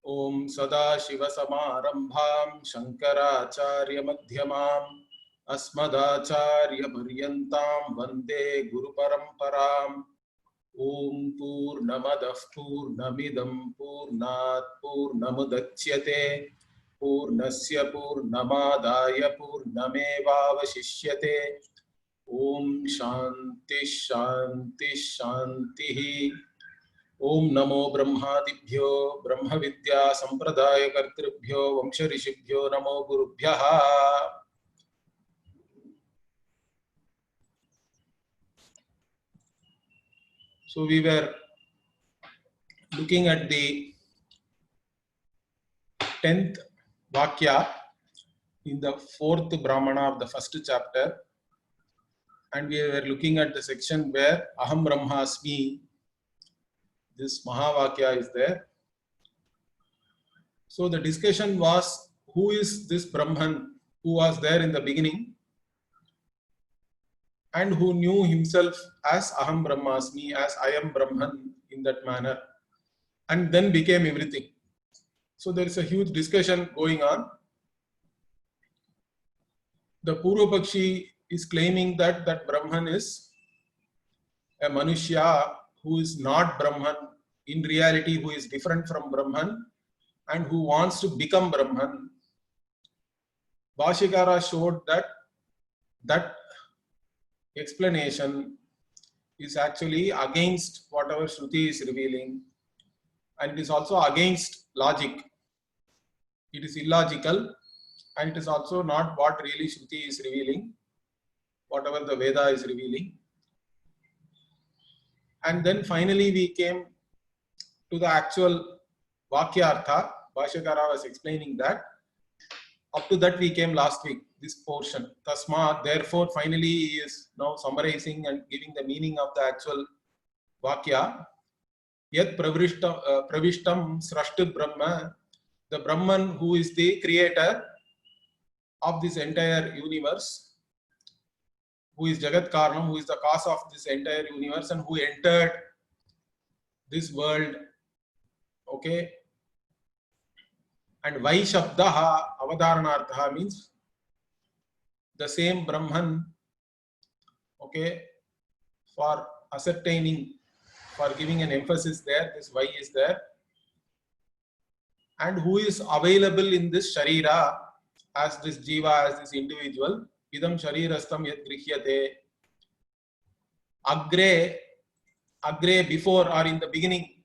ओम सदाशिवसमारंभां शंकराचार्यमध्यमाम् अस्मदाचार्यपर्यन्तां वन्दे गुरुपरम्पराम्। ओम पूर्णमदः पूर्णमिदं पूर्णात् पूर्णमुदच्यते पूर्णस्य पूर्णमादाय पूर्णमेवावशिष्यते। ओम शांति शांति शांति। ओम नमो ब्रह्मादिभ्यो ब्रह्म विद्या संप्रदाय कर्तृभ्यो वंश ऋषिभ्यो नमो गुरुभ्यः। So we were looking at the 10th Vakya in the 4th Brahmana of the first chapter, and we were looking at the section where Aham Brahmasmi, this Mahavakya is there. So the discussion was, who is this Brahman who was there in the beginning and who knew himself as Aham Brahmasmi, as I am Brahman in that manner, and then became everything. So there is a huge discussion going on. The Purva Pakshi is claiming that Brahman is a Manushya who is not Brahman, in reality who is different from Brahman and who wants to become Brahman. Bhashyakara showed that explanation is actually against whatever Shruti is revealing, and it is also against logic. It is illogical, and it is also not what really Shruti is revealing, whatever the Veda is revealing. And then finally we came to the actual Vakyartha. Bhashyakara was explaining that. Up to that we came last week, this portion. Tasmat, therefore, finally he is now summarizing and giving the meaning of the actual Vakya. Yat pravishtam srashtu Brahma, the Brahman who is the creator of this entire universe, who is Jagat Karanam, who is the cause of this entire universe and who entered this world. Okay. And Vai Shabdaha Avadharanartha means the same Brahman, okay, for ascertaining, for giving an emphasis there, this Vai is there, and who is available in this Sharira as this Jiva, as this individual. Idam Sharirastam Yat Grihyate. Agre, before or in the beginning,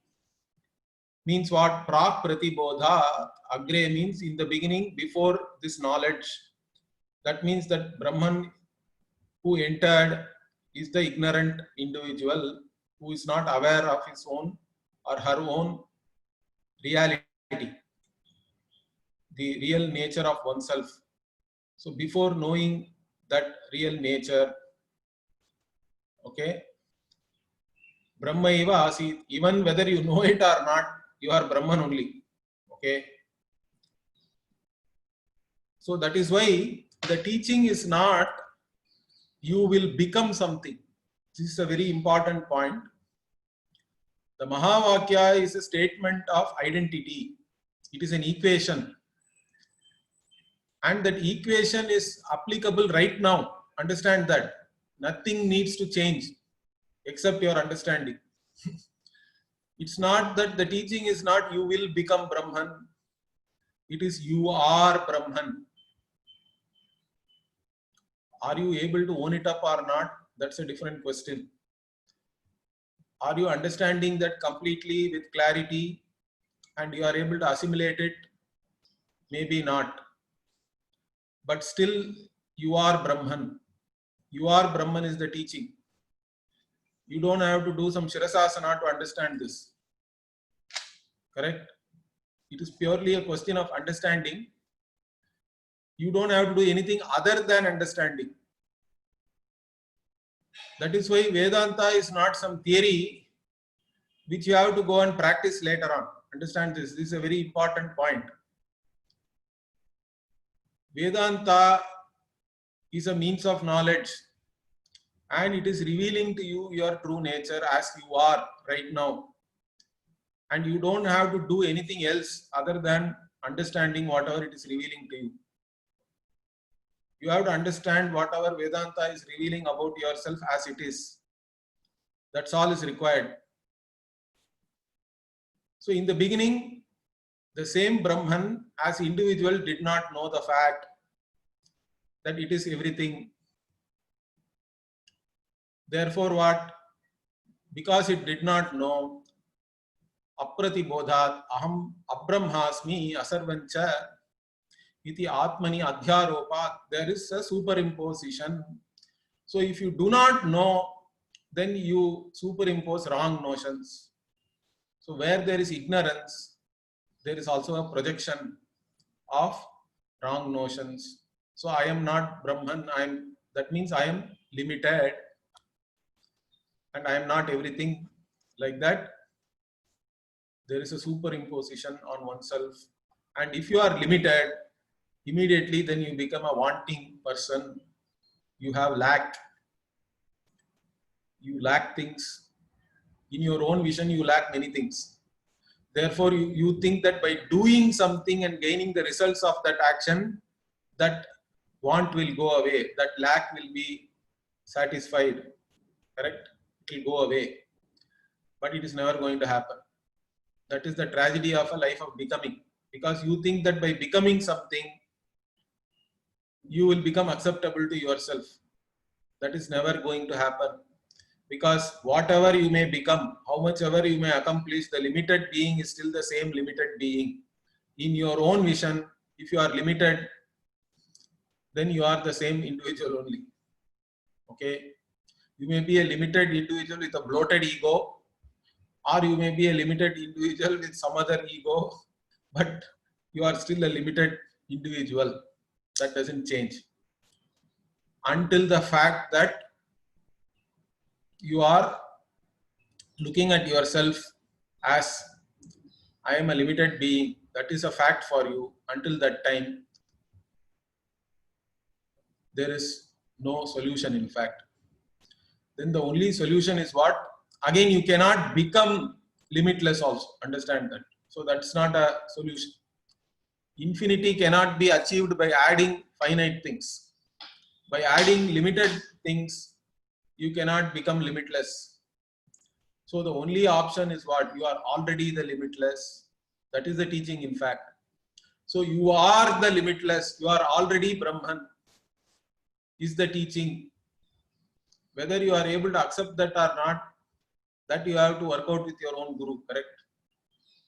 means what? Prak Pratibodha. Agre means in the beginning, before this knowledge. That means that Brahman who entered is the ignorant individual who is not aware of his own or her own reality, the real nature of oneself. So before knowing that real nature, okay, Brahma eva asit, even whether you know it or not, you are Brahman only. Okay. So that is why the teaching is not you will become something. This is a very important point. The Mahavakya is a statement of identity. It is an equation. And that equation is applicable right now. Understand that. Nothing needs to change except your understanding. It's not that the teaching is not you will become Brahman. It is you are Brahman. Are you able to own it up or not? That's a different question. Are you understanding that completely with clarity and you are able to assimilate it? Maybe not. But still, you are Brahman. You are Brahman is the teaching. You don't have to do some Shirasasana to understand this. Correct? It is purely a question of understanding. You don't have to do anything other than understanding. That is why Vedanta is not some theory which you have to go and practice later on. Understand this. This is a very important point. Vedanta is a means of knowledge, and it is revealing to you your true nature as you are right now. and you don't have to do anything else other than understanding whatever it is revealing to you. You have to understand whatever Vedanta is revealing about yourself as it is. That's all is required. So in the beginning, the same Brahman as individual did not know the fact that it is everything. Therefore what? Because it did not know, apratibodhat aham abrahmasmi asarvancha iti atmani adhyaropat, there is a superimposition. So if you do not know, then you superimpose wrong notions. So where there is ignorance, there is also a projection of wrong notions. So I am not Brahman, that means I am limited and I am not everything, like that. There is a superimposition on oneself. And if you are limited, immediately then you become a wanting person. You have lack. You lack things. In your own vision, you lack many things. Therefore, you think that by doing something and gaining the results of that action, that want will go away, that lack will be satisfied. Correct? It will go away. But it is never going to happen. That is the tragedy of a life of becoming. Because you think that by becoming something, you will become acceptable to yourself. That is never going to happen. Because whatever you may become, how much ever you may accomplish, the limited being is still the same limited being. In your own vision, if you are limited, then you are the same individual only. Okay? You may be a limited individual with a bloated ego, or you may be a limited individual with some other ego, but you are still a limited individual. That doesn't change. Until the fact that you are looking at yourself as I am a limited being, that is a fact for you. Until that time, there is no solution, in fact. Then the only solution is what? Again, you cannot become limitless also. Understand that. So that's not a solution. Infinity cannot be achieved by adding finite things. By adding limited things, you cannot become limitless. So the only option is what? You are already the limitless. That is the teaching, in fact. So you are the limitless. You are already Brahman. Is the teaching. Whether you are able to accept that or not, that you have to work out with your own guru, correct?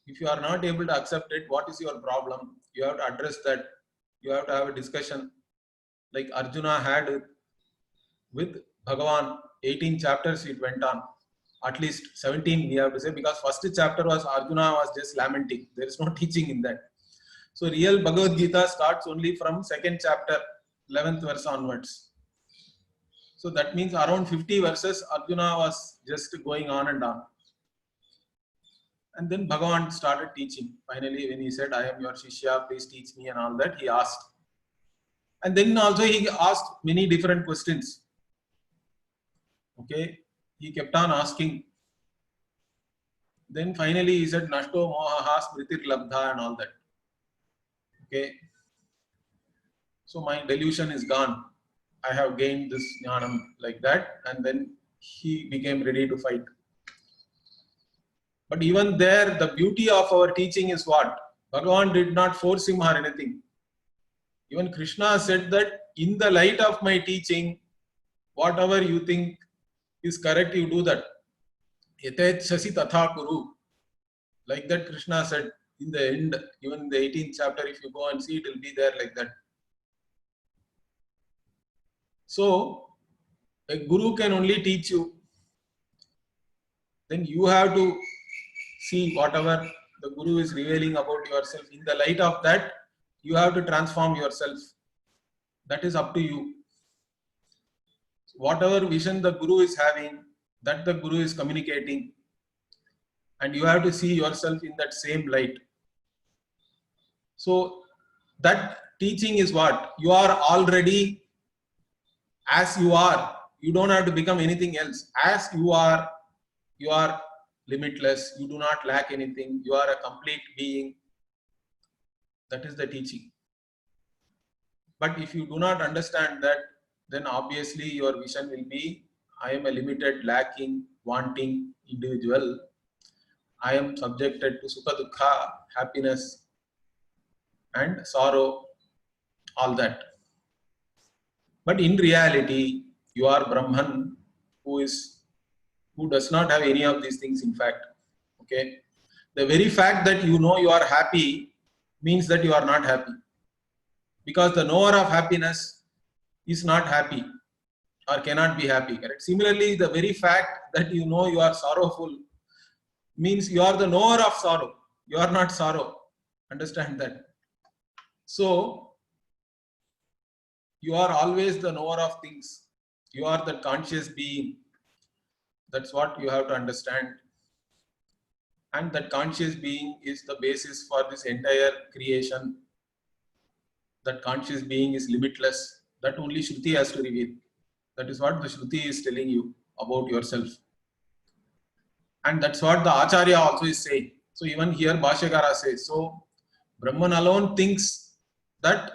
If you are not able to accept it, what is your problem? You have to address that. You have to have a discussion. Like Arjuna had with Bhagavan, 18 chapters it went on. At least 17 we have to say, because first chapter was Arjuna was just lamenting. There is no teaching in that. So real Bhagavad Gita starts only from second chapter, 11th verse onwards. So that means around 50 verses Arjuna was just going on and on. And then Bhagavan started teaching. Finally, when he said, I am your Shishya, please teach me and all that, he asked. And then also he asked many different questions. Okay, he kept on asking. Then finally he said, Nashto mohaha smritir labdha and all that. Okay, so my delusion is gone. I have gained this jnanam, like that, and then he became ready to fight. But even there, the beauty of our teaching is what? Bhagavan did not force him or anything. Even Krishna said that in the light of my teaching, whatever you think is correct, you do that. Yatechasi tatha kuru. Like that Krishna said in the end, even in the 18th chapter, if you go and see, it will be there like that. So, a guru can only teach you. Then you have to see whatever the guru is revealing about yourself. In the light of that, you have to transform yourself. That is up to you. Whatever vision the guru is having, that the guru is communicating. And you have to see yourself in that same light. So that teaching is what? You are already as you are. You don't have to become anything else. As you are limitless, you do not lack anything, you are a complete being. That is the teaching. But if you do not understand that, then obviously your vision will be, I am a limited, lacking, wanting individual. I am subjected to sukha dukha, happiness and sorrow, all that. But in reality, you are Brahman who does not have any of these things, in fact. Okay. The very fact that you know you are happy means that you are not happy. Because the knower of happiness is not happy or cannot be happy. Correct? Similarly, the very fact that you know you are sorrowful means you are the knower of sorrow. You are not sorrow. Understand that. So, you are always the knower of things. You are the conscious being. That's what you have to understand. And that conscious being is the basis for this entire creation. That conscious being is limitless. That only Shruti has to reveal. That is what the Shruti is telling you about yourself. And that's what the Acharya also is saying. So even here Bhashyakara says, so Brahman alone thinks that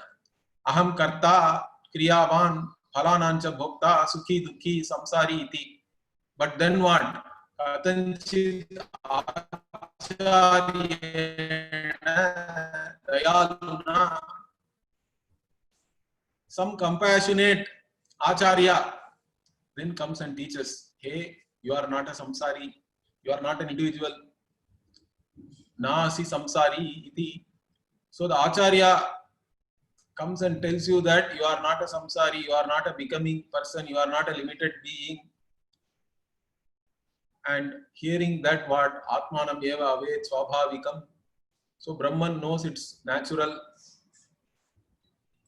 Aham Karta, Kriyavan, Phalanancha Bhokta, Sukhi Dukhi, Samsari iti. But then what? Katanchit Acharyena Dayaluna. Some compassionate Acharya then comes and teaches, hey, you are not a samsari, you are not an individual. Nasi samsari iti. So the Acharya comes and tells you that you are not a samsari, you are not a becoming person, you are not a limited being. And hearing that word, Atmanam eva avet swabhavikam. So Brahman knows its natural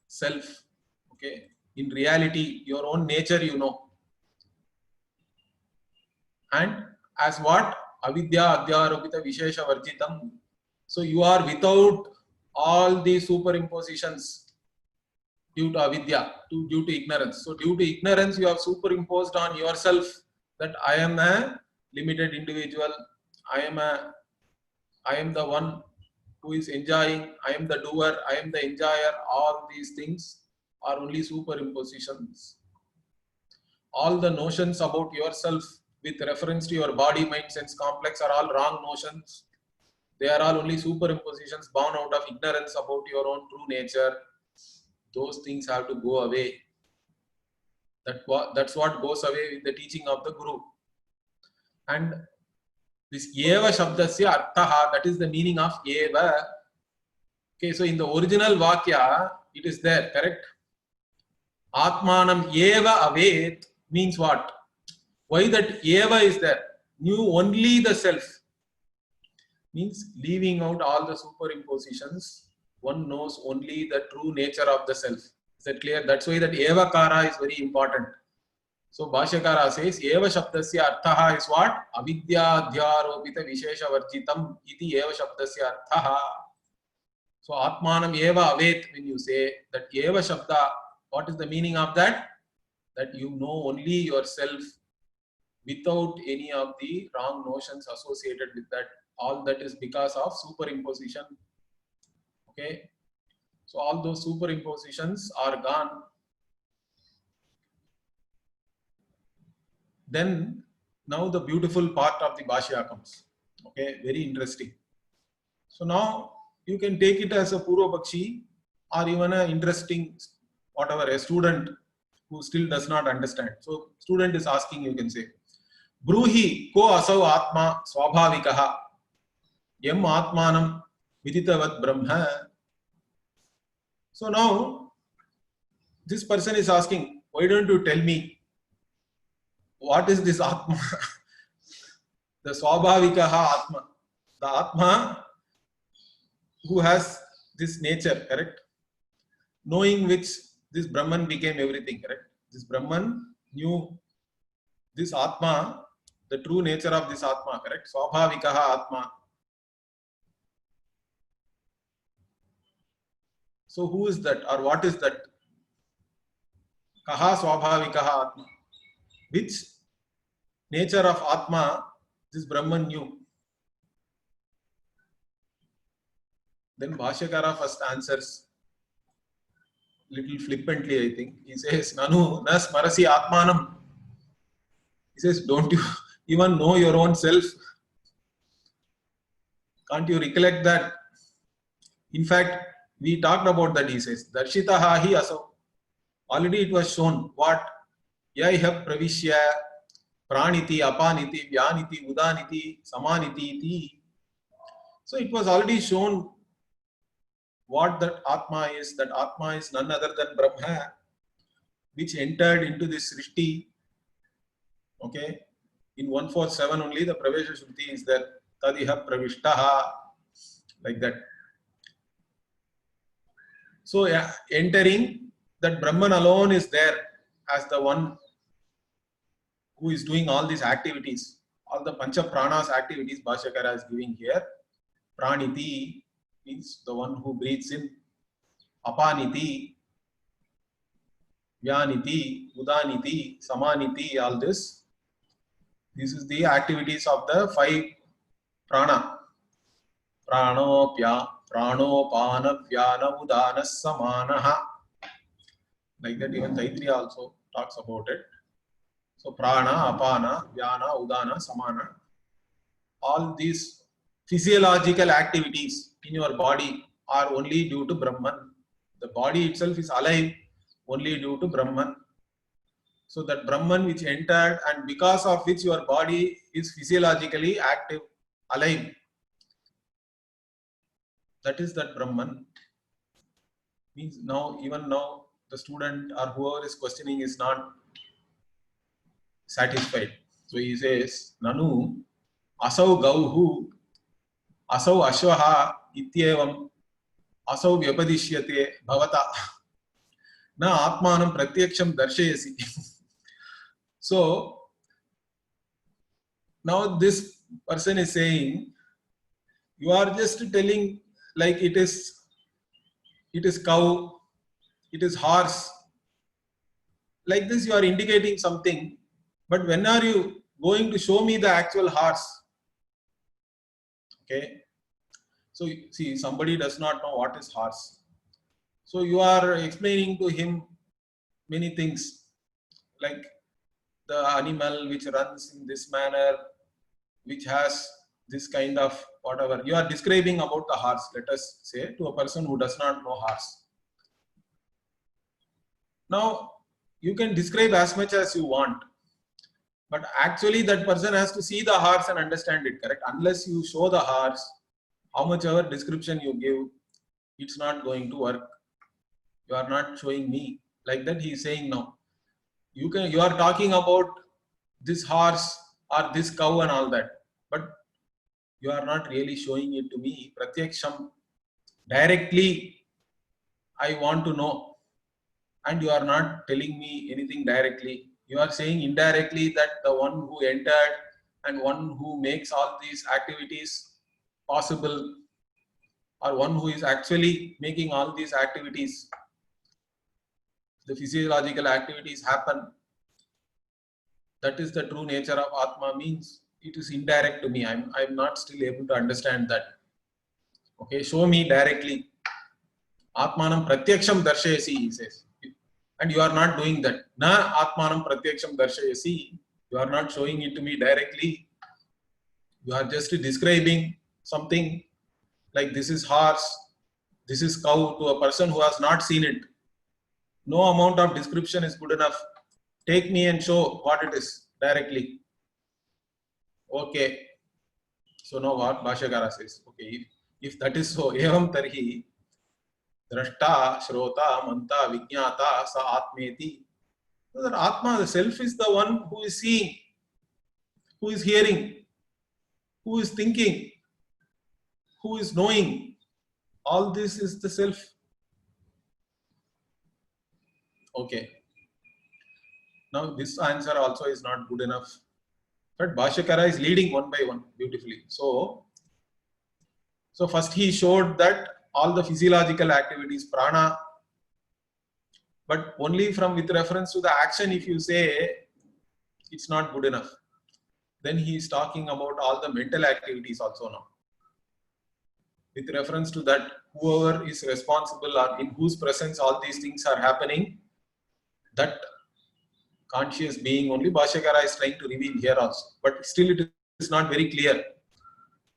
self. Okay. In reality, your own nature you know. And as what? Avidya adhyaropita vishesha varjitam. So you are without all the superimpositions due to avidya, due to ignorance. So due to ignorance, you have superimposed on yourself that I am a limited individual. I am the one who is enjoying. I am the doer. I am the enjoyer. All these things are only superimpositions. All the notions about yourself with reference to your body, mind, sense complex are all wrong notions. They are all only superimpositions born out of ignorance about your own true nature. Those things have to go away. That's what goes away with the teaching of the Guru. And this eva shabdasya arthaha, that is the meaning of eva. Okay, so in the original vakya, it is there, correct? Atmanam eva avet means what? Why that eva is there? Knew only the self. Means leaving out all the superimpositions, one knows only the true nature of the self. Is that clear? That's why that eva kara is very important. So Bhashyakara says, eva shabdasya arthaha is what? Avidya adhyaropita vishesha varjitam iti eva shabdasya arthaha. So Atmanam eva avet, when you say that eva shabda, what is the meaning of that? That you know only yourself without any of the wrong notions associated with that. All that is because of superimposition. Okay. So all those superimpositions are gone. Then now the beautiful part of the Bhashya comes. Okay, very interesting. So now you can take it as a Purva Pakshi or even an interesting, whatever, a student who still does not understand. So student is asking, you can say, Bruhi ko asau atma swabhavikaha yam atmanam viditavat brahma. So now this person is asking, why don't you tell me what is this atma? The swabhavikaha atma. The atma who has this nature, correct? Knowing which this Brahman became everything, correct? This Brahman knew this atma, the true nature of this atma, correct? Swabhavikaha atma. So who is that or what is that? Kaha swabhavikaha atma. Which nature of atma this Brahman knew. Then Bhashyakara first answers little flippantly, I think. He says, Nanu na smarasi atmanam. He says, don't you even know your own self? Can't you recollect that? In fact, we talked about that, he says. Darshitaha hi asau. Already it was shown what? Yaiha pravishya praniti, apaniti, vyaniti, udaniti, samaniti iti. So it was already shown what that Atma is. That Atma is none other than Brahma, which entered into this Srishti. Okay. In 147 only the Pravesha Shruti is that Tadiha Pravishtaha, like that. So yeah, entering, that Brahman alone is there as the one who is doing all these activities. All the Pancha Pranas activities Bhashyakara is giving here. Praniti means the one who breathes in. Apaniti, Vyaniti, Udaniti, Samaniti, all this. This is the activities of the 5 prana. Pranopya, Pranopana, Vyana, Udana, Samanaha. Like that, even Taittiriya also talks about it. So Prana, Apana, Vyana, Udana, Samana. All these physiological activities in your body are only due to Brahman. The body itself is alive only due to Brahman. So that Brahman which entered and because of which your body is physiologically active, alive. That is that Brahman. Means now, even now, the student or whoever is questioning is not satisfied. So he says, Nanu, asau gauhu, asau ashvaha ityevam, asau vyapadishyate bhavata, na atmanam pratyaksham darshayasi. So, now this person is saying, you are just telling like it is cow, it is horse. Like this you are indicating something, but when are you going to show me the actual horse? Okay. So see, somebody does not know what is horse. So you are explaining to him many things, like the animal which runs in this manner, which has this kind of whatever. You are describing about the horse, let us say, to a person who does not know horse. Now, you can describe as much as you want, but actually that person has to see the horse and understand it, correct? Unless you show the horse, how much ever description you give, it's not going to work. You are not showing me. Like that he is saying now. You are talking about this horse or this cow and all that, but you are not really showing it to me. Pratyaksham, directly I want to know. And you are not telling me anything directly. You are saying indirectly that the one who entered and one who makes all these activities possible, or one who is actually making all these activities, the physiological activities happen. That is the true nature of Atma, means it is indirect to me. I'm not still able to understand that. Okay, show me directly. Atmanam pratyaksham darshayasi, he says. And you are not doing that. Na atmanam pratyaksham darshayasi. You are not showing it to me directly. You are just describing something like this is horse, this is cow, to a person who has not seen it. No amount of description is good enough. Take me and show what it is directly. Okay. So now what Bhashyakara says. Okay, if that is so, evam tarhi drashta, shrota, manta, vijnata, sa atmeti. So that Atma, the self, is the one who is seeing, who is hearing, who is thinking, who is knowing. All this is the self. Okay. Now this answer also is not good enough. But Bhashyakara is leading one by one beautifully. So first he showed that all the physiological activities, prana, but only with reference to the action, if you say, it's not good enough. then he is talking about all the mental activities also now. With reference to that, whoever is responsible or in whose presence all these things are happening, that conscious being only Bhashyakara is trying to reveal here also. But still it is not very clear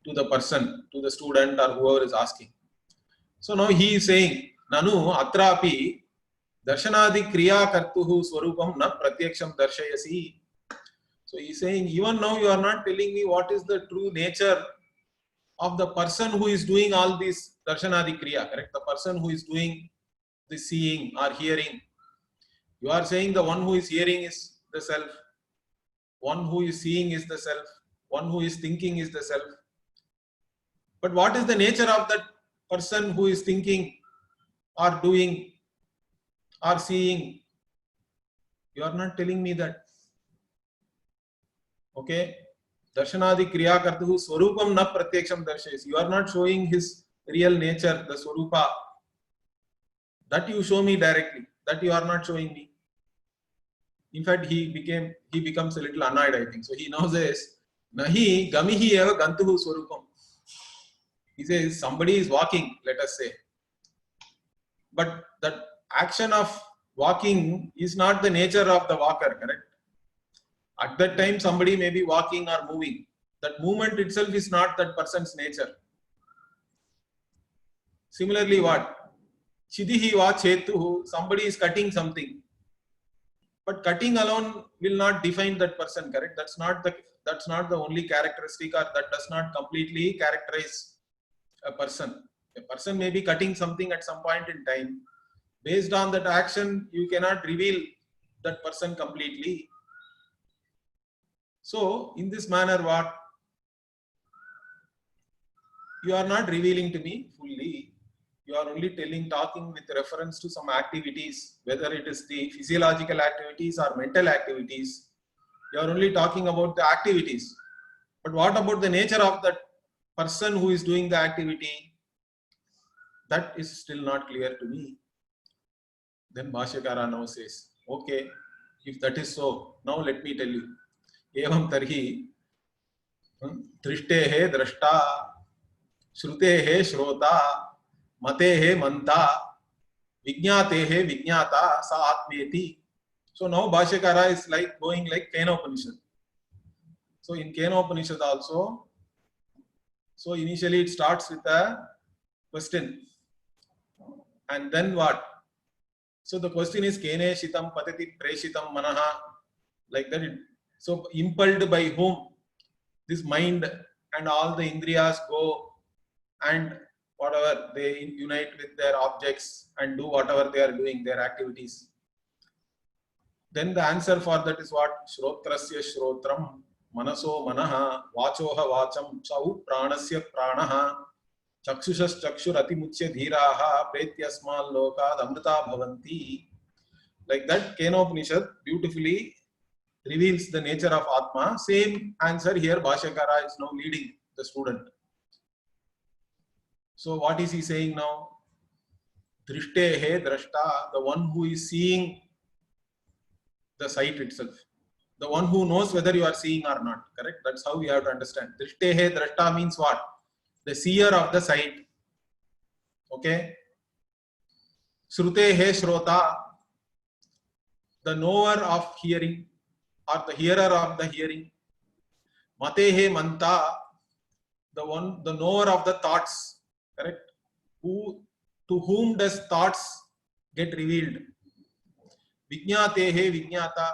to the person, to the student or whoever is asking. So now he is saying, Nanu atrapi darshanadi kriya kartuhu swarupam na pratyaksham darshayasi. So he is saying, even now you are not telling me what is the true nature of the person who is doing all this darshanadi kriya, correct? The person who is doing the seeing or hearing. You are saying the one who is hearing is the self, one who is seeing is the self, one who is thinking is the self. But what is the nature of that person who is thinking or doing or seeing? You are not telling me that. Okay? Darshanadi kriya kartuhu swarupam na pratyaksham darshayasi. You are not showing his real nature, the swarupa. That you show me directly. That you are not showing me. In fact, he becomes a little annoyed, I think. So he now says, Nahi gamihi eva gantuhu swarupam. He says, somebody is walking, let us say. But that action of walking is not the nature of the walker, correct? At that time, somebody may be walking or moving. That movement itself is not that person's nature. Similarly, what? Chidihi va chetuhu, somebody is cutting something. But cutting alone will not define that person, correct? That's not the only characteristic, or that does not completely characterize a person. A person may be cutting something at some point in time. Based on that action, you cannot reveal that person completely. So, in this manner, what? You are not revealing to me fully. You are only talking with reference to some activities, whether it is the physiological activities or mental activities. You are only talking about the activities. But what about the nature of that person who is doing the activity? That is still not clear to me. Then Bhashyakara now says, okay, if that is so, now let me tell you. Evam tarhi drishte drashta, shrute shrota, mate manta, vijñate vijñata, sa atmeti. So now Bhashyakara is like going like Kenopanishad. So in Kenopanishad also, so initially it starts with a question. And then what? So the question is Kene shitam patati preshitam manaha, like that. So impelled by whom this mind and all the indriyas go and whatever they unite with their objects and do whatever they are doing, their activities. Then the answer for that is what? Shrotrasya shrotram, manaso manaha, vachoha vacham, sau pranasya pranaha, Chakshushas chakshur atimuchya dhiraha pretyasmal lokad amrita bhavanti. Like that, Kenopanishad beautifully reveals the nature of Atma. Same answer here, Bhashyakara is now leading the student. So what is he saying now? Drishte drashta, the one who is seeing the sight itself. The one who knows whether you are seeing or not. Correct? That's how we have to understand. Drishte drashta means what? The seer of the sight. Okay. Shrute shrota, the knower of hearing or the hearer of the hearing. Mate manta, the knower of the thoughts. Correct. To whom does thoughts get revealed? Vijñate vijñata,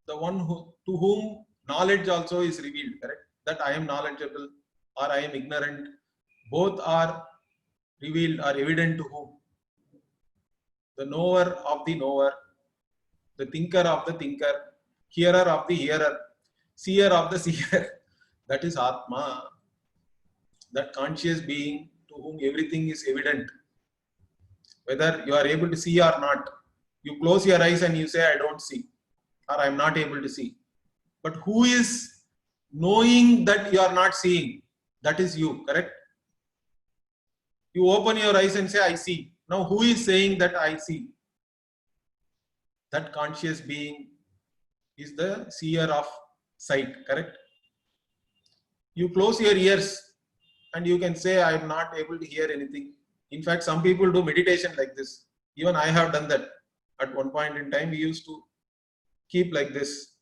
the one to whom knowledge also is revealed. Correct. That I am knowledgeable or I am ignorant, both are revealed or evident to whom? The knower of the knower, the thinker of the thinker, hearer of the hearer, seer of the seer. That is Atma, that conscious being to whom everything is evident. Whether you are able to see or not. You close your eyes and you say, I don't see, or I am not able to see. But who is knowing that you are not seeing? That is you, correct? You open your eyes and say, I see. Now, who is saying that I see? That conscious being is the seer of sight, correct? You close your ears and you can say, I am not able to hear anything. In fact, some people do meditation like this. Even I have done that. At one point in time, we used to keep like this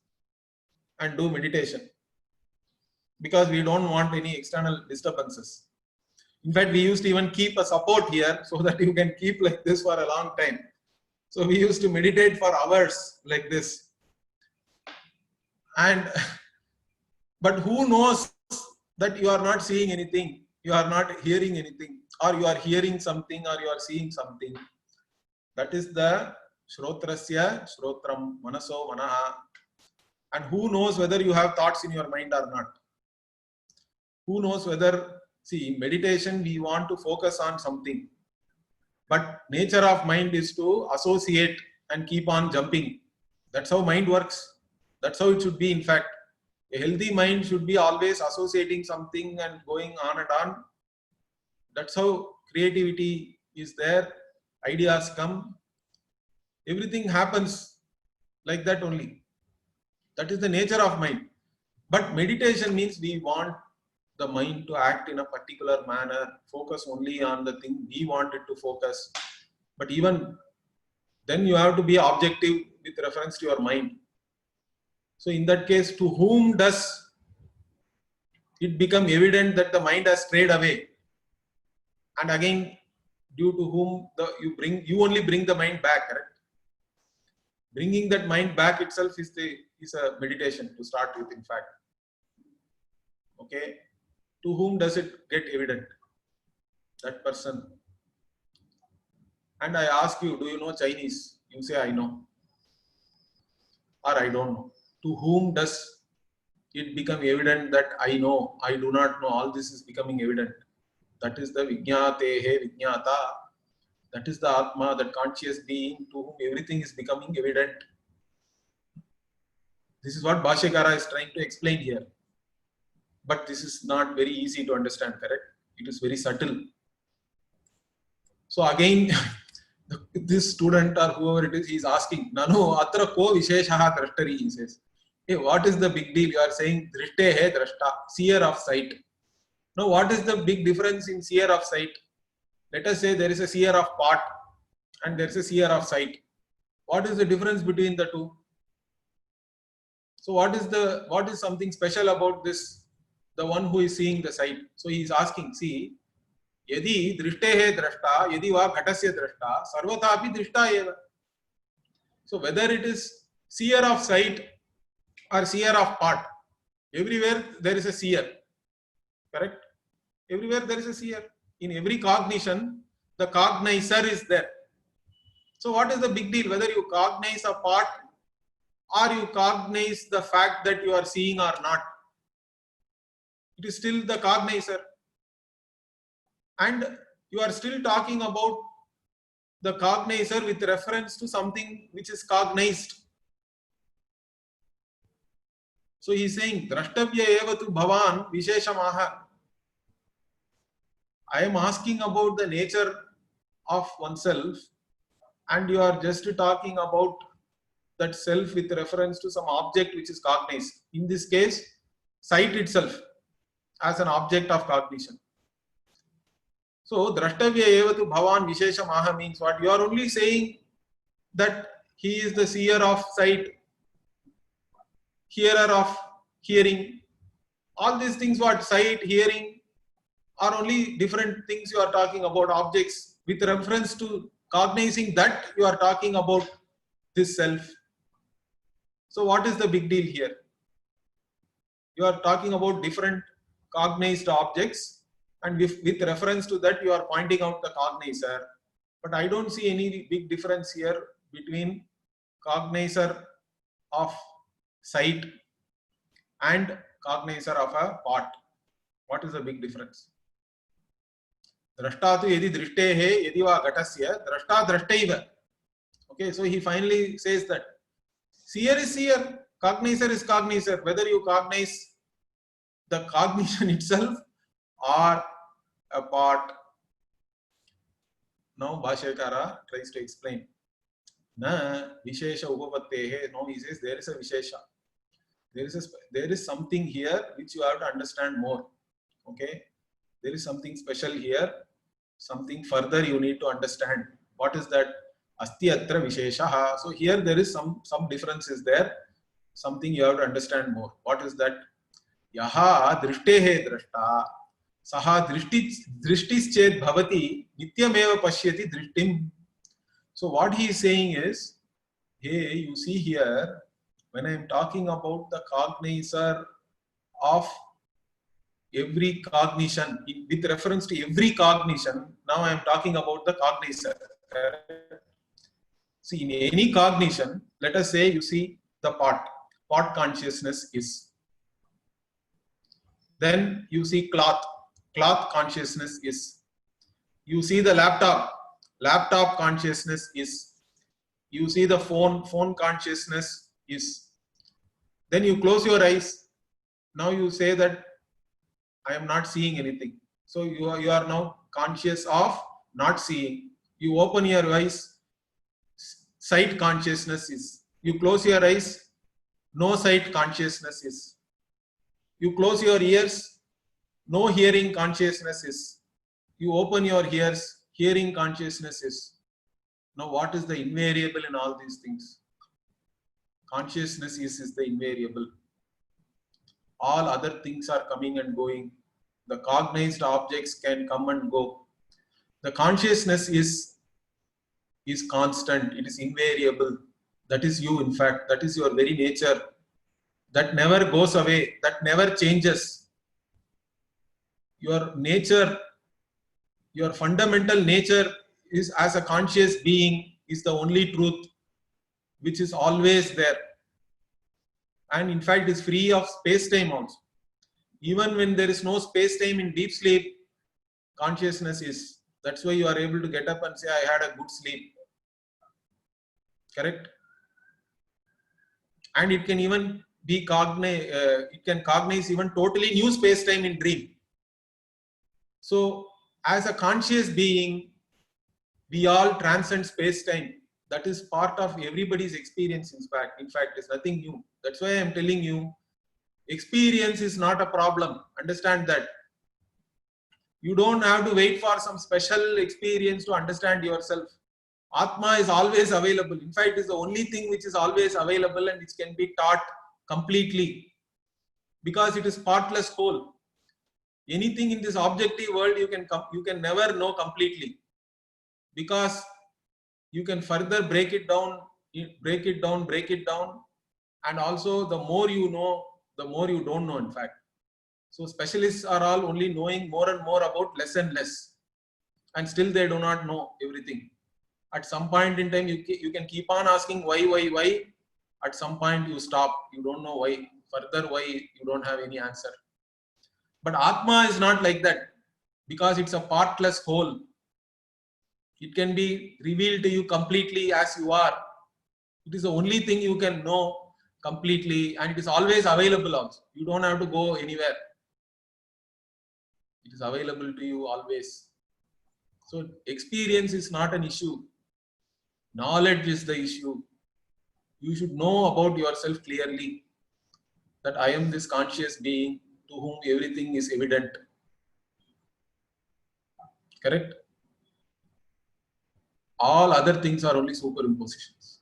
and do meditation because we don't want any external disturbances. In fact, we used to even keep a support here so that you can keep like this for a long time. So we used to meditate for hours like this. And but who knows that you are not seeing anything, you are not hearing anything, or you are hearing something, or you are seeing something. That is the Shrotrasya Shrotram Manaso Manaha. And who knows whether you have thoughts in your mind or not? Who knows whether, see, in meditation we want to focus on something. But nature of mind is to associate and keep on jumping. That's how mind works. That's how it should be, in fact. A healthy mind should be always associating something and going on and on. That's how creativity is there. Ideas come. Everything happens like that only. That is the nature of mind. But meditation means we want the mind to act in a particular manner, focus only on the thing we want it to focus. But even then you have to be objective with reference to your mind. So in that case, to whom does it become evident that the mind has strayed away? And again, due to whom you only bring the mind back, correct? Bringing that mind back itself is a meditation to start with, in fact. Okay, to whom does it get evident? That person. And I ask you, do you know Chinese? You say, I know. Or I don't know. To whom does it become evident that I know, I do not know? All this is becoming evident. That is the Vijñātehe Vijñāta. That is the Atma, that conscious being to whom everything is becoming evident. This is what Bhashyakara is trying to explain here. But this is not very easy to understand, correct? It is very subtle. So again, this student or whoever it is, he is asking, Nanu atra ko visheshaha drashtari, he says. Hey, what is the big deal? You are saying drishte hai drashta, seer of sight. Now, what is the big difference in seer of sight? Let us say there is a seer of pot and there is a seer of sight. What is the difference between the two? So what is something special about this, the one who is seeing the sight? So he is asking, see, yadi drishte drashta, yadi va ghatasya drashta, sarvata api drishta eva. So whether it is seer of sight or seer of pot, everywhere there is a seer, correct? Everywhere there is a seer. In every cognition, the cognizer is there. So what is the big deal? Whether you cognize a pot or you cognize the fact that you are seeing or not, it is still the cognizer. And you are still talking about the cognizer with reference to something which is cognized. So he is saying, Drashtavya eva tu bhavan visheshamaha. I am asking about the nature of oneself, and you are just talking about that self with reference to some object which is cognized. In this case, sight itself as an object of cognition. So, Drashtavya eva tu bhavan visheshamaha means what? You are only saying that he is the seer of sight, hearer of hearing. All these things, what? Sight, hearing, are only different things you are talking about, objects. With reference to cognizing that, you are talking about this self. So what is the big deal here? You are talking about different cognized objects, and with reference to that, you are pointing out the cognizer. But I don't see any big difference here between cognizer of sight and cognizer of a pot. What is the big difference? Drashta tu yadi drishte yadi va ghatasya, drashta drashtaiva. Okay, so he finally says that seer is seer, cognizer is cognizer, whether you cognize the cognition itself or a part. Now Bhashyakara tries to explain. Na vishesha upapattehe. Now he says there is a vishesha. there is something here which you have to understand more. Okay, there is something special here, something further you need to understand. What is that? Asti atra visheshaha. So here there is some difference is there, something you have to understand more. What is that? Yaha drishtehe drashta saha drishtisched bhavati nityameva pashyati drishtim. So what he is saying is, hey, you see here, when I am talking about the cognizer of every cognition, with reference to every cognition, now I am talking about the cognizer. See, in any cognition, let us say you see the pot consciousness is. Then you see cloth consciousness is. You see the laptop consciousness is. You see the phone consciousness is. Then you close your eyes. Now you say that I am not seeing anything. So you are now conscious of not seeing. You open your eyes, sight consciousness is. You close your eyes, no sight consciousness is. You close your ears, no hearing consciousness is. You open your ears, hearing consciousness is. Now what is the invariable in all these things? Consciousness is the invariable. All other things are coming and going. The cognized objects can come and go. The consciousness is constant. It is invariable. That is you, in fact. That is your very nature. That never goes away. That never changes. Your nature, your fundamental nature is as a conscious being is the only truth which is always there. And in fact is free of space-time also. Even when there is no space-time in deep sleep, consciousness is. That's why you are able to get up and say, I had a good sleep. Correct? And it can even be it can cognize even totally new space-time in dream. So as a conscious being, we all transcend space-time. That is part of everybody's experience. In fact, it's nothing new. That's why I am telling you, experience is not a problem. Understand that. You don't have to wait for some special experience to understand yourself. Atma is always available. In fact, it's the only thing which is always available and which can be taught completely, because it is partless whole. Anything in this objective world you can never know completely, because you can further break it down, and also the more you know, the more you don't know, in fact. So specialists are all only knowing more and more about less and less, and still they do not know everything. At some point in time, you can keep on asking why. At some point you stop, you don't know why. Further why, you don't have any answer. But Atma is not like that, because it's a partless whole. It can be revealed to you completely as you are. It is the only thing you can know completely, and it is always available also. You don't have to go anywhere. It is available to you always. So experience is not an issue. Knowledge is the issue. You should know about yourself clearly, that I am this conscious being to whom everything is evident. Correct? All other things are only superimpositions.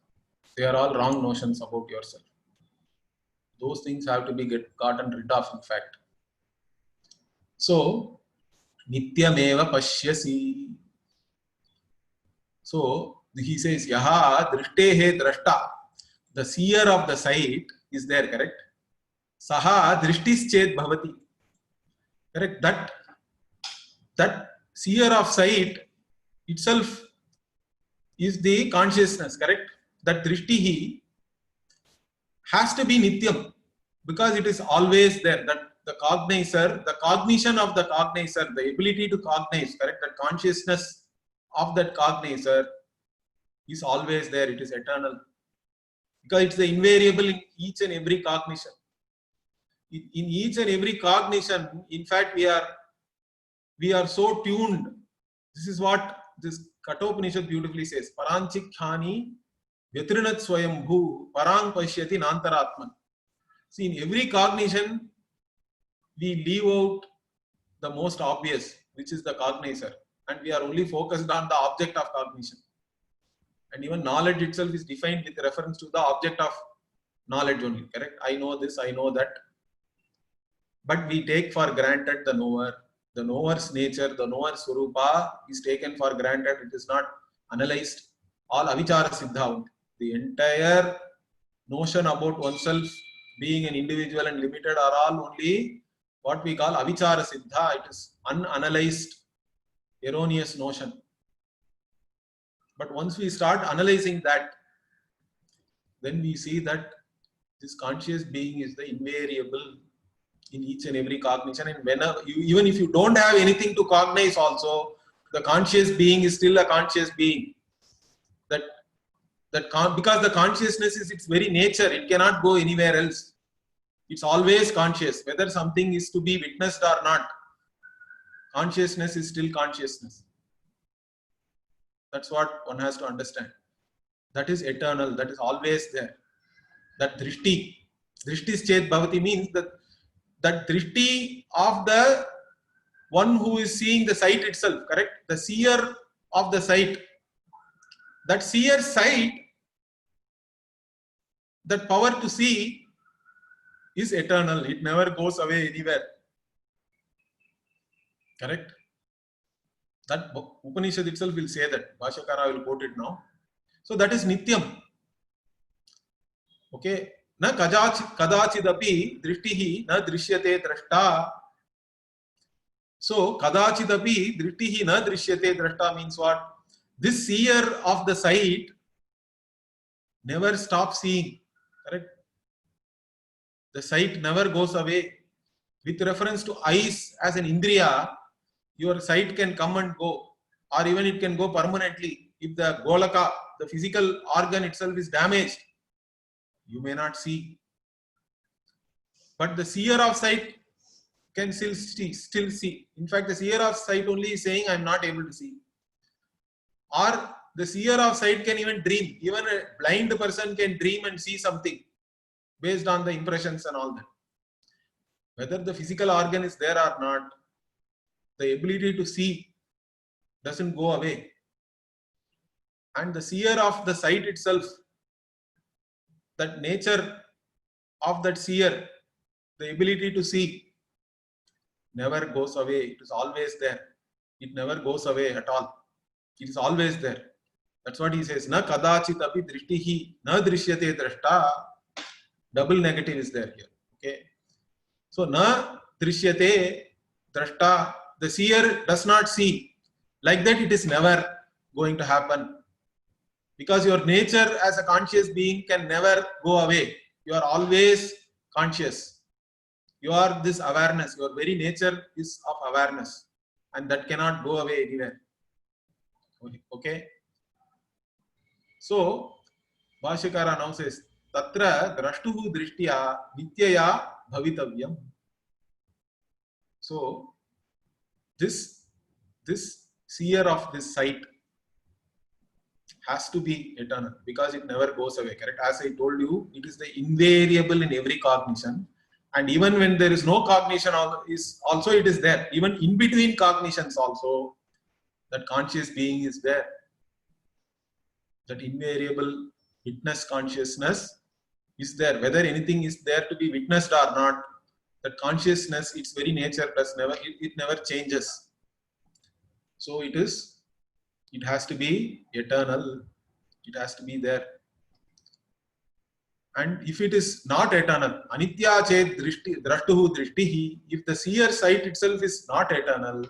They are all wrong notions about yourself. Those things have to be gotten rid of, in fact. So, nityameva pashyasi. So, he says, yaha drishtehe drashta. The seer of the sight is there, correct? Saha drishtisched bhavati. Correct? That seer of sight itself is the consciousness, correct? That drishtihi has to be nityam, because it is always there. That the cognizer, the cognition of the cognizer, the ability to cognize, correct? That consciousness of that cognizer is always there. It is eternal, because it's the invariable in each and every cognition. In each and every cognition, in fact, we are so tuned. This is what this Kathopanishad beautifully says. Paranchikhani vyatrinat swayambhu parang pashyati nantaratman. See, in every cognition, we leave out the most obvious, which is the cognizer, and we are only focused on the object of cognition. And even knowledge itself is defined with reference to the object of knowledge only, correct? I know this, I know that. But we take for granted the knower. The knower's nature, the knower's swarupa is taken for granted. It is not analyzed. All avichara siddha. The entire notion about oneself being an individual and limited are all only what we call avichara siddha. It is unanalyzed, erroneous notion. But once we start analyzing that, then we see that this conscious being is the invariable in each and every cognition. And whenever even if you don't have anything to cognize also, the conscious being is still a conscious being. Because the consciousness is its very nature, it cannot go anywhere else. It's always conscious, whether something is to be witnessed or not. Consciousness is still consciousness. That's what one has to understand. That is eternal, that is always there. That drishti chet bhavati means that drishti of the one who is seeing the sight itself, correct? The seer of the sight. That seer sight, that power to see is eternal. It never goes away anywhere. Correct? That Upanishad itself will say that. Bhashyakara will quote it now. So that is Nityam. Okay. Na kadachidapi drishtihi na drishyate drashta. So kadachidapi drishtihi na drishyate drashta means what? This seer of the sight never stops seeing. Correct? The sight never goes away. With reference to eyes as an indriya, your sight can come and go, or even it can go permanently. If the golaka, the physical organ itself is damaged, you may not see. But the seer of sight can still see. In fact, the seer of sight only is saying, I am not able to see. Or the seer of sight can even dream. Even a blind person can dream and see something based on the impressions and all that. Whether the physical organ is there or not, the ability to see doesn't go away. And the seer of the sight itself, that nature of that seer, the ability to see, never goes away. It is always there. It never goes away at all. It is always there. That's what he says. Na kadachit api drishtihi na drishyate drashta. Double negative is there here. Okay. So na drishyate drashta. The seer does not see. Like that, it is never going to happen. Because your nature as a conscious being can never go away. You are always conscious. You are this awareness. Your very nature is of awareness. And that cannot go away anywhere. Okay. So, Bhashyakara now says, Tatra drashtuhu drishtiya nityaya bhavitavyam. So, this seer of this sight has to be eternal because it never goes away, correct? As I told you, it is the invariable in every cognition. And even when there is no cognition, also it is there. Even in between cognitions also, that conscious being is there. That invariable witness consciousness is there. Whether anything is there to be witnessed or not, that consciousness, its very nature, it never changes. So it has to be eternal. It has to be there. And if it is not eternal, anitya chet drashtuhu drishtihi, if the seer sight itself is not eternal,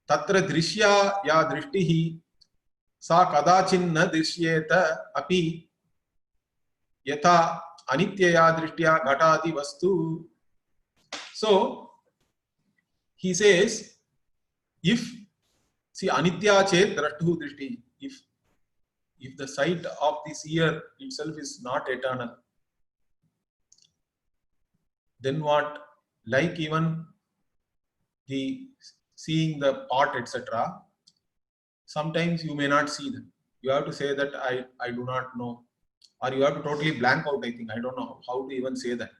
tatra drishya ya drishtihi sa kadachin na drishyeta api yatha anityaya drishtya ghatati vastu. So he says, if see anitya chet drashtuhu drishtihi, if the sight of the seer itself is not eternal, then what? Like even the seeing the pot, etc. Sometimes you may not see them. You have to say that I do not know. or you have to totally blank out, I think. I don't know how to even say that.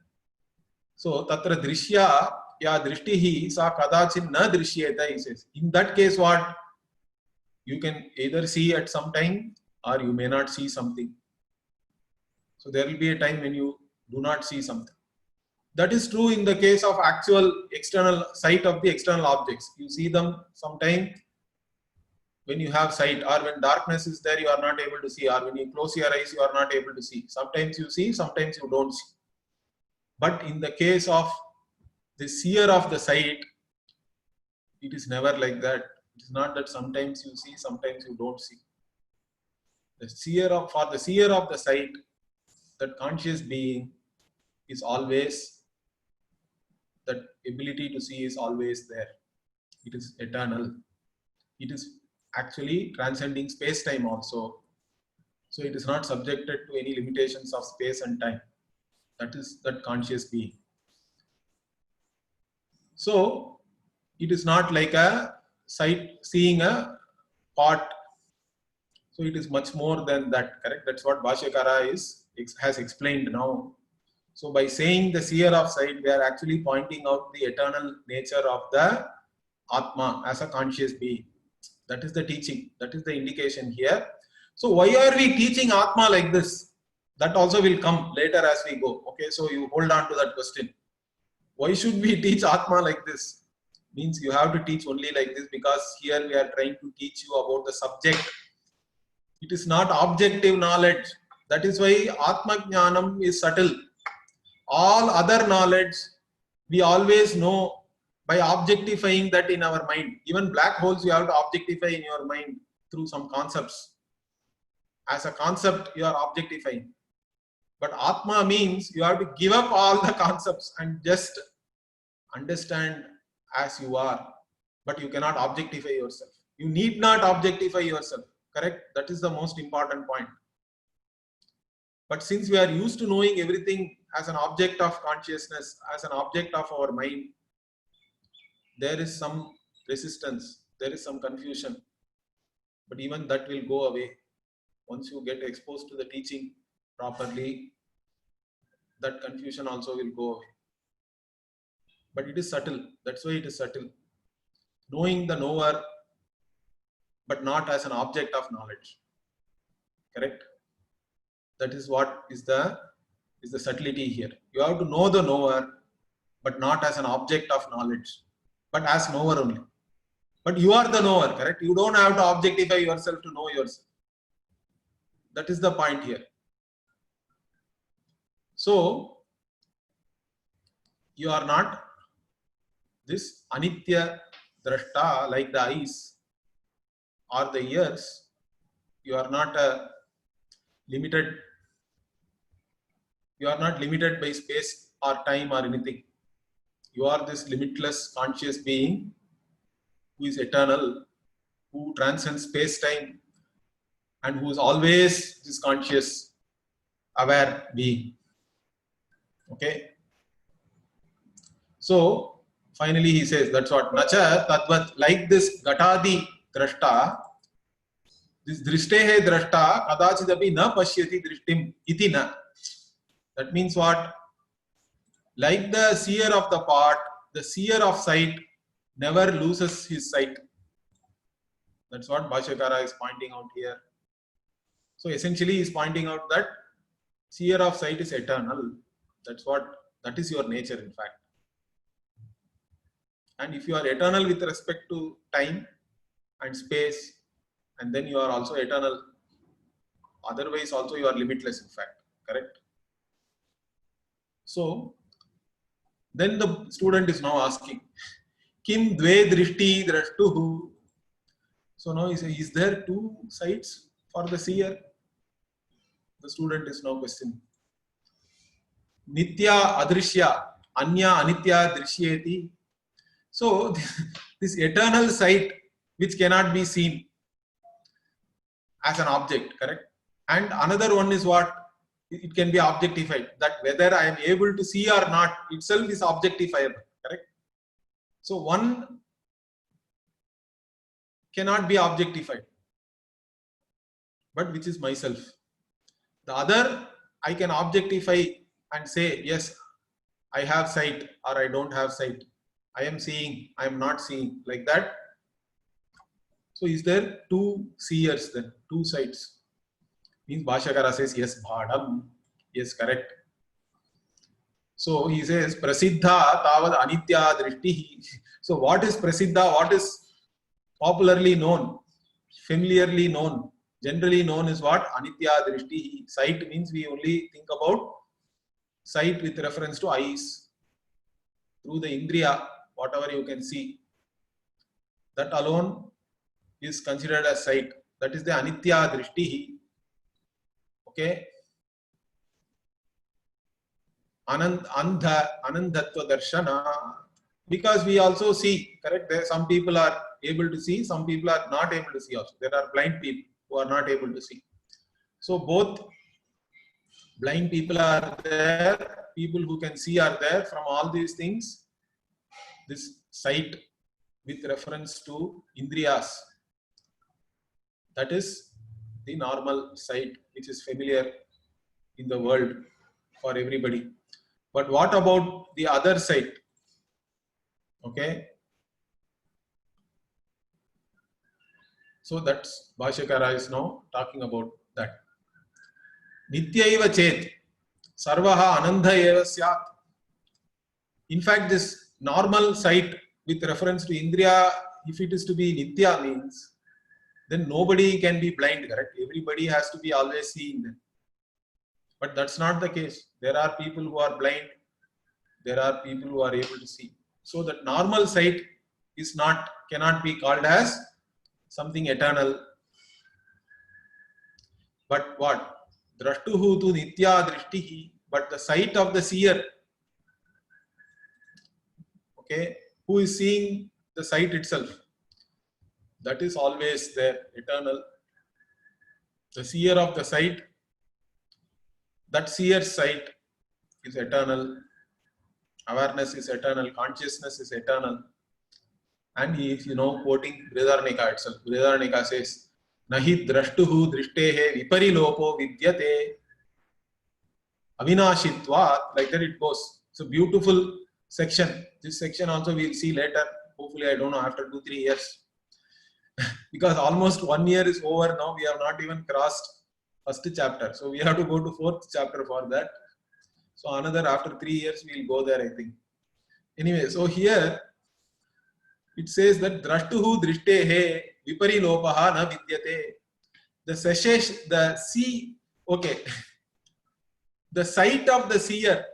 So, tatra drishya ya drishtihi sa kadachin na drishyeta, he says. In that case, what? You can either see at some time or you may not see something. So, there will be a time when you do not see something. That is true in the case of actual external sight of the external objects. You see them sometime when you have sight, or when darkness is there, you are not able to see, or when you close your eyes, you are not able to see. Sometimes you see, sometimes you don't see. But in the case of the seer of the sight, it is never like that. It is not that sometimes you see, sometimes you don't see. For the seer of the sight, that conscious being is always, that ability to see is always there. It is eternal. It is actually transcending space-time also. So it is not subjected to any limitations of space and time. That is that conscious being. So it is not like a sight seeing a pot. So it is much more than that, correct? That's what Bhashyakara has explained now. So by saying the seer of sight, we are actually pointing out the eternal nature of the Atma as a conscious being. That is the teaching. That is the indication here. So why are we teaching Atma like this? That also will come later as we go. Okay, so you hold on to that question. Why should we teach Atma like this? Means you have to teach only like this, because here we are trying to teach you about the subject. It is not objective knowledge. That is why Atma Jnanam is subtle. All other knowledge we always know by objectifying that in our mind. Even black holes you have to objectify in your mind through some concepts. As a concept you are objectifying. But Atma means you have to give up all the concepts and just understand as you are. But you cannot objectify yourself. You need not objectify yourself. Correct? That is the most important point. But since we are used to knowing everything as an object of consciousness, as an object of our mind, there is some resistance, there is some confusion. But even that will go away. Once you get exposed to the teaching properly, that confusion also will go away. But it is subtle. That's why it is subtle. Knowing the knower, but not as an object of knowledge. Correct? That is what is the subtlety here. You have to know the knower, but not as an object of knowledge, but as knower only. But you are the knower, correct? You don't have to objectify yourself to know yourself. That is the point here. So, you are not this anitya drashta like the eyes or the ears. You are not limited. You are not limited by space or time or anything. You are this limitless conscious being who is eternal, who transcends space-time, and who is always this conscious, aware being. Okay. So finally he says, that's what Nacha Tadvat, like this Gatadi Drashta, this Drishtehe Drashta, Kadachidapi na Pashyati Drishtim iti na. That means what? Like the seer of the pot, the seer of sight never loses his sight. That's what Bhashyakara is pointing out here. So essentially he is pointing out that seer of sight is eternal. That is your nature in fact. And if you are eternal with respect to time and space, and then you are also eternal, otherwise also you are limitless in fact, correct? So then the student is now asking, Kim dve drishti drashtuhu. So now he says, is there two sides for the seer? The student is now questioning. Nitya adrishya, anya anitya drishyeti. So this eternal sight which cannot be seen as an object, correct? And another one is what? It can be objectified. That whether I am able to see or not itself is objectifiable, correct? So one cannot be objectified, but which is myself. The other, I can objectify and say, yes, I have sight or I don't have sight. I am seeing, I am not seeing, like that. So is there two seers then, two sights? Means Bhashyakara says, yes, bhadam, yes, correct. So he says, prasiddha tavad anitya drishtihi. So what is prasiddha? What is popularly known, familiarly known, generally known is what? Anitya drishtihi. Sight means we only think about sight with reference to eyes. Through the indriya, whatever you can see, that alone is considered as sight. That is the anitya drishtihi. Okay. Anandatva darshana. Because we also see, correct? There some people are able to see, some people are not able to see also. There are blind people who are not able to see. So both blind people are there, people who can see are there. From all these things, this sight with reference to indriyas, that is the normal sight which is familiar in the world for everybody. But what about the other sight? Okay. So that's Bhashyakara is now talking about that. Nityaiva chet sarvaha anandha eva syat. In fact, this normal sight with reference to indriya, if it is to be nitya means, then nobody can be blind, correct? Everybody has to be always seeing them. But that's not the case. There are people who are blind. There are people who are able to see. So that normal sight is not, cannot be called as something eternal. But what? Drashtuhu tu nitya drishtihi. But the sight of the seer, okay, who is seeing the sight itself, that is always there, eternal. The seer of the sight, that seer's sight is eternal. Awareness is eternal. Consciousness is eternal. And he is, quoting Brihadaranyaka itself. Brihadaranyaka says, Nahi drashtuhu drishtehe viparilopo vidyate avinashitvat. Like that it goes. It's a beautiful section. This section also we'll see later. Hopefully, I don't know, after 2-3 years. Because almost 1 year is over now. We have not even crossed first chapter. So we have to go to 4th chapter for that. So another after 3 years we'll go there, I think. Anyway, so here it says that drashtuhu drishtehe viparilopaha na vidyate. The cessation, the see, okay. The sight of the seer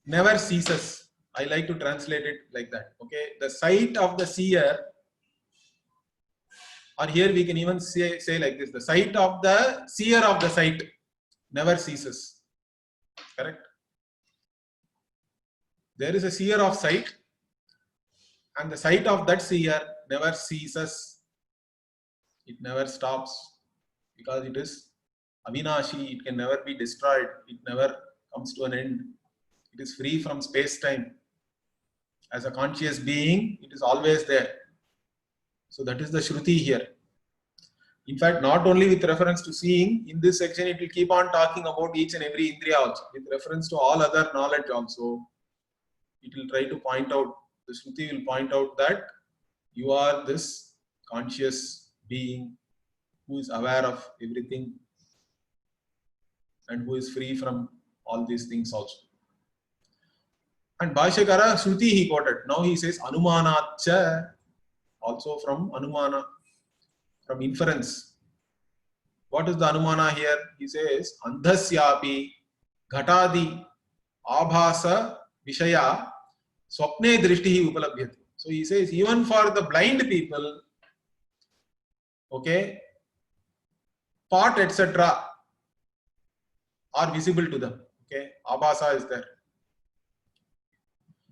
never ceases. I like to translate it like that. Okay, the sight of the seer, or here we can even say like this: the sight of the seer of the sight never ceases. Correct? There is a seer of sight, and the sight of that seer never ceases. It never stops because it is avinashi. It can never be destroyed. It never comes to an end. It is free from space-time. As a conscious being, it is always there. So that is the Shruti here. In fact, not only with reference to seeing, in this section it will keep on talking about each and every indriya also. With reference to all other knowledge also, it will try to point out, the Shruti will point out that you are this conscious being who is aware of everything and who is free from all these things also. And Bhashyakara Shruti he quoted. Now he says Anumanatcha, also from Anumana, from inference. What is the Anumana here? He says Andhasyapi Ghatadi Abhasa Vishaya Swapne Drishtihi Upalabhyati. So he says even for the blind people, okay, pot etc. are visible to them. Okay, Abhasa is there.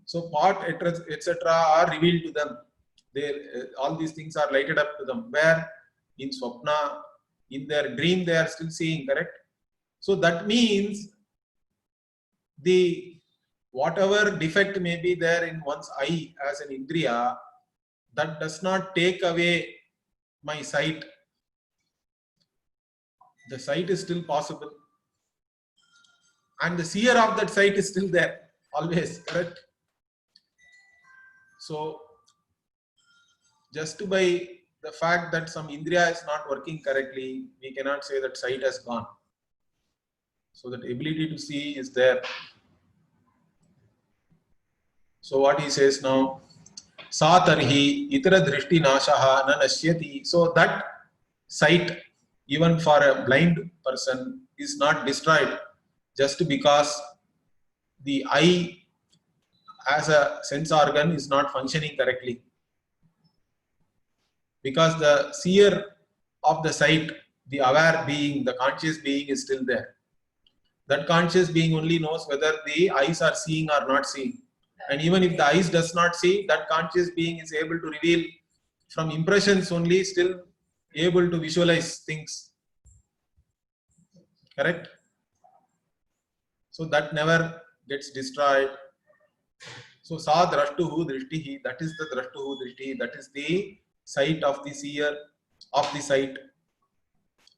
So pot etc. are revealed to them. All these things are lighted up to them. Where? In Swapna, in their dream they are still seeing, correct? So that means the whatever defect may be there in one's eye as an indriya, that does not take away my sight. the sight is still possible, and the seer of that sight is still there, always, correct? So just by the fact that some indriya is not working correctly, we cannot say that sight has gone. So that ability to see is there. So what he says now, sa tarhi itara drishti nashaha na nashyati. So that sight, even for a blind person, is not destroyed just because the eye as a sense organ is not functioning correctly. Because the seer of the sight, the aware being, the conscious being is still there. That conscious being only knows whether the eyes are seeing or not seeing. And even if the eyes does not see, that conscious being is able to reveal from impressions only, still able to visualize things. Correct? So that never gets destroyed. So sa drashtuhu drishtihi, that is the drashtuhu drishtihi, that is the sight of the seer of the sight.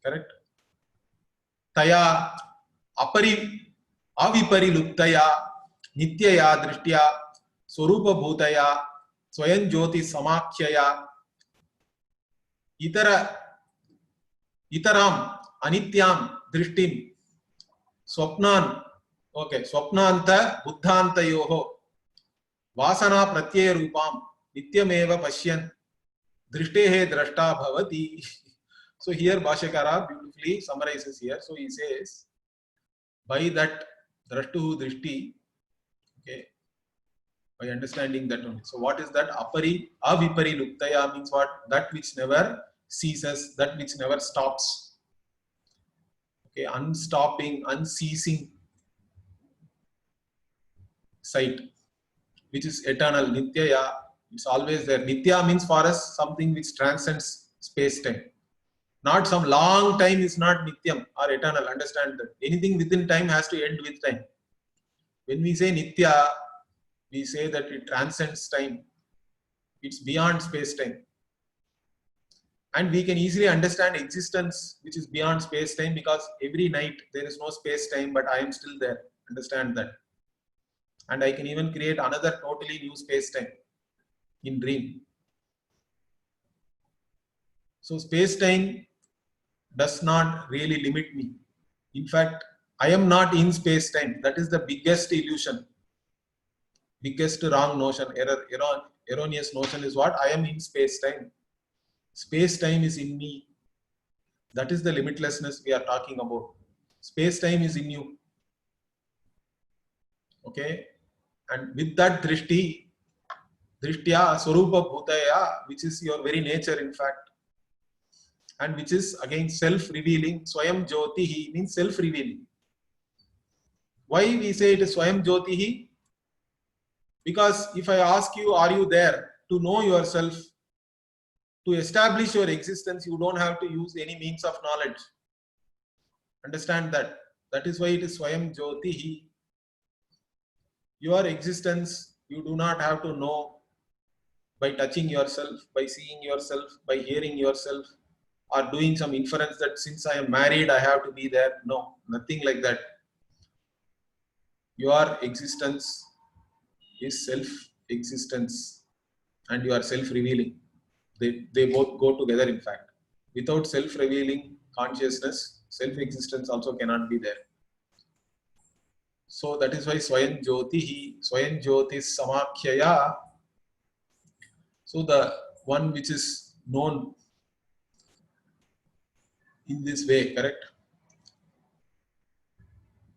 Correct? Taya avipariluktaya nityaya drishtya swarupa bhutaya swayam jyoti samakhyaya itaram anityam drishtim swapnanta buddhantayoho vasana pratyaya rupam nityameva pashyan drishtehe drashta bhavati. So here Bhashyakara beautifully summarizes here. So he says, by that drashtuhu drishti, okay, by understanding that only. So what is that? Avipari luktaya means what? That which never ceases, that which never stops. Okay, unstopping, unceasing sight, which is eternal, nityaya, it's always there. Nitya means for us something which transcends space-time. Not some long time is not nityam or eternal, understand that. Anything within time has to end with time. When we say nitya, we say that it transcends time. It's beyond space-time. And we can easily understand existence which is beyond space-time because every night there is no space-time, but I am still there. Understand that. And I can even create another totally new space-time in dream. So space-time does not really limit me. In fact, I am not in space-time. That is the biggest illusion. Biggest wrong notion, erroneous notion is what? I am in space-time. Space-time is in me. That is the limitlessness we are talking about. Space-time is in you. Okay? And with that drishti, drishtya, swarupa bhutaya, which is your very nature in fact, and which is again self-revealing. Swayam jyotihi means self-revealing. Why we say it is swayam jyotihi? Because if I ask you, are you there? To know yourself, to establish your existence, you don't have to use any means of knowledge. Understand that. That is why it is swayam jyotihi. Your existence, you do not have to know by touching yourself, by seeing yourself, by hearing yourself, or doing some inference that since I am married, I have to be there. No, nothing like that. Your existence is self-existence and you are self-revealing. They both go together in fact. Without self-revealing consciousness, self-existence also cannot be there. So that is why Swayam Jyotis Samakhyaya. So the one which is known in this way, correct?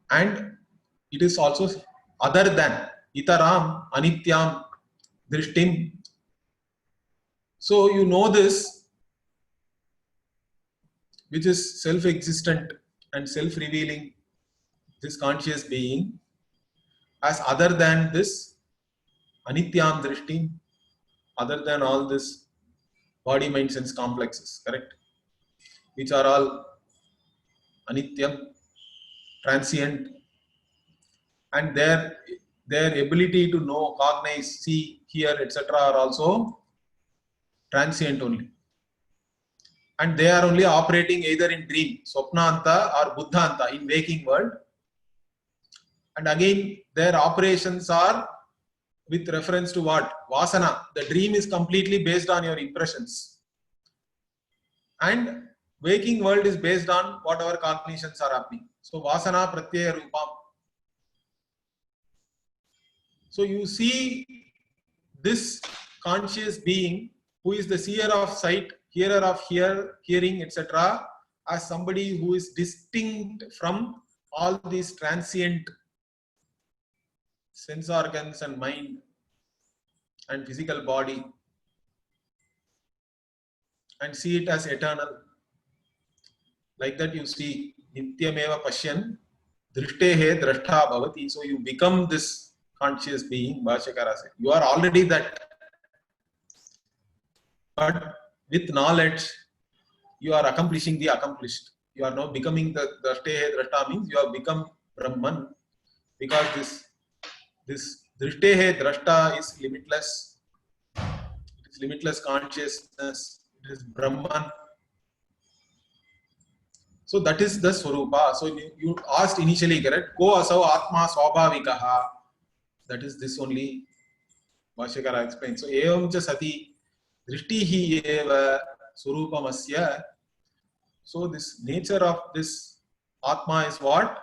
And it is also other than itaram anityam drishtim. So you know this, which is self-existent and self-revealing, this conscious being, as other than this anityam drishtim, other than all this body, mind, sense complexes, correct? Which are all anityam, transient, and their ability to know, cognize, see, hear, etc. are also transient only. and they are only operating either in dream, Swapnanta or Buddhanta, in waking world. And again, their operations are with reference to what? Vasana. The dream is completely based on your impressions. And waking world is based on whatever cognitions are happening. So Vasana Pratyaya Rupam. So you see this conscious being who is the seer of sight, hearer of hearing, etc., as somebody who is distinct from all these transient sense organs and mind and physical body, and see it as eternal. Like that you see Nityameva Pashyan Drishtehe Drashta Bhavati. So you become this conscious being, Bhashyakara said. You are already that. But with knowledge, you are accomplishing the accomplished. You are now becoming the Drishtehe Drashta, means you have become Brahman, because this Drishtehe Drashta is limitless. It is limitless consciousness. It is Brahman. So that is the Swarupa. So you asked initially, correct? Ko asau atma swabhavikaha. That is this only. Bhashyakara explains. So evam cha sati drishtihi eva swarupamasya. So this nature of this atma is what?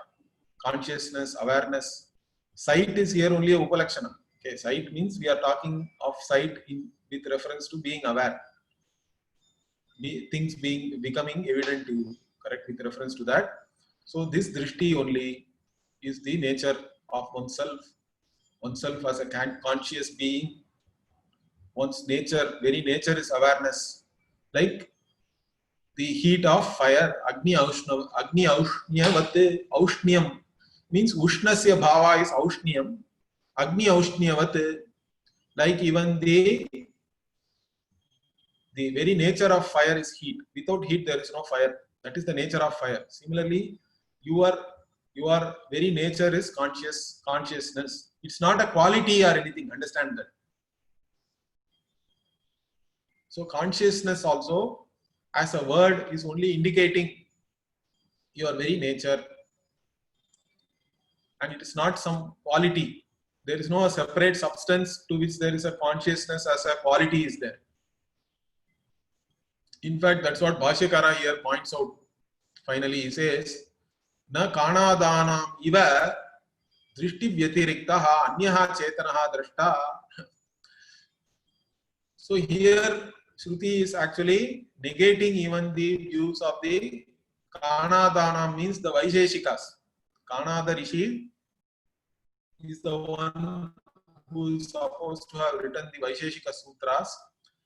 Consciousness, awareness. Sight is here only a upalakshana. Okay, sight means we are talking of sight with reference to being aware. Things becoming evident to you. Correct, with reference to that. So this drishti only is the nature of oneself. Oneself as a conscious being. One's nature, very nature is awareness. Like the heat of fire, Agni Aushnya Aushnyam means Ushnasya Bhava is Aushnyam. Agni Aushnyavatte, like even the very nature of fire is heat. Without heat, there is no fire. That is the nature of fire. Similarly, your very nature is consciousness. It's not a quality or anything. Understand that. So consciousness also, as a word, is only indicating your very nature, and it is not some quality. There is no separate substance to which there is a consciousness as a quality is there. In fact, that's what Bhashyakara here points out. Finally, he says, Na kanadanam iva drishti vyatiriktaha anyaha chetanaha drashta. So here, Shruti is actually negating even the views of the Kanadana, means the Vaisheshikas. Kanada Rishi is the one who is supposed to have written the Vaisheshika Sutras.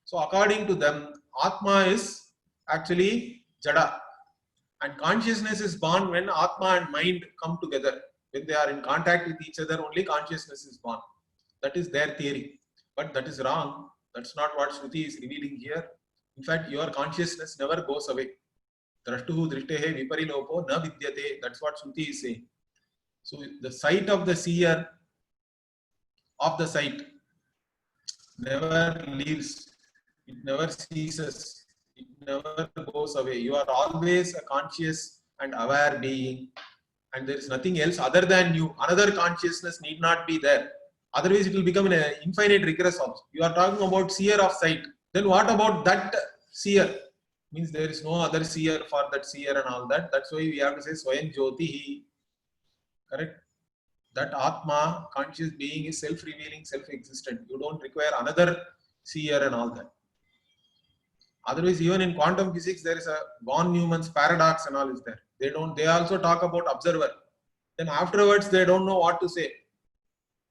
So according to them, Atma is actually Jada. And consciousness is born when Atma and mind come together. When they are in contact with each other, only consciousness is born. That is their theory. But that is wrong. That's not what Shruti is revealing here. In fact, your consciousness never goes away. Drashtuhu drishtehe viparilopo na vidyate. That's what Shruti is saying. So the sight of the seer of the sight never leaves. It never ceases. It never goes away. You are always a conscious and aware being, and there is nothing else other than you. Another consciousness need not be there. Otherwise, it will become an infinite regress also. You are talking about seer of sight. Then what about that seer? Means there is no other seer for that seer and all that. That's why we have to say Swayam Jyotihi. Correct? That Atma, conscious being, is self-revealing, self-existent. You don't require another seer and all that. Otherwise, even in quantum physics, there is a von Neumann's paradox and all is there. They also talk about observer. Then afterwards, they don't know what to say.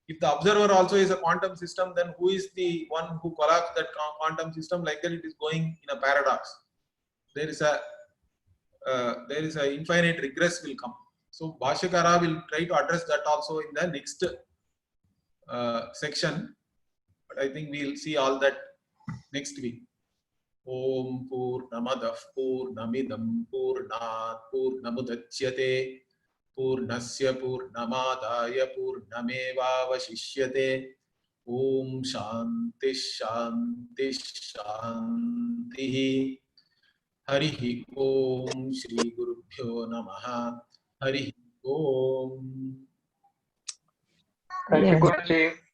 If the observer also is a quantum system, then who is the one who collapsed that quantum system? Like that, it is going in a paradox. There is a infinite regress will come. So Bhashyakara will try to address that also in the next section. But I think we'll see all that next week. Om Purnamadah Purnamidam Purnat Purnamudachyate Purnasya Purnamadaya Purnamevavashishyate. Om Shanti Shanti Shanti. हरिः ओम श्री गुरुभ्यो नमः। हरिः ओम। Thank you Guruji.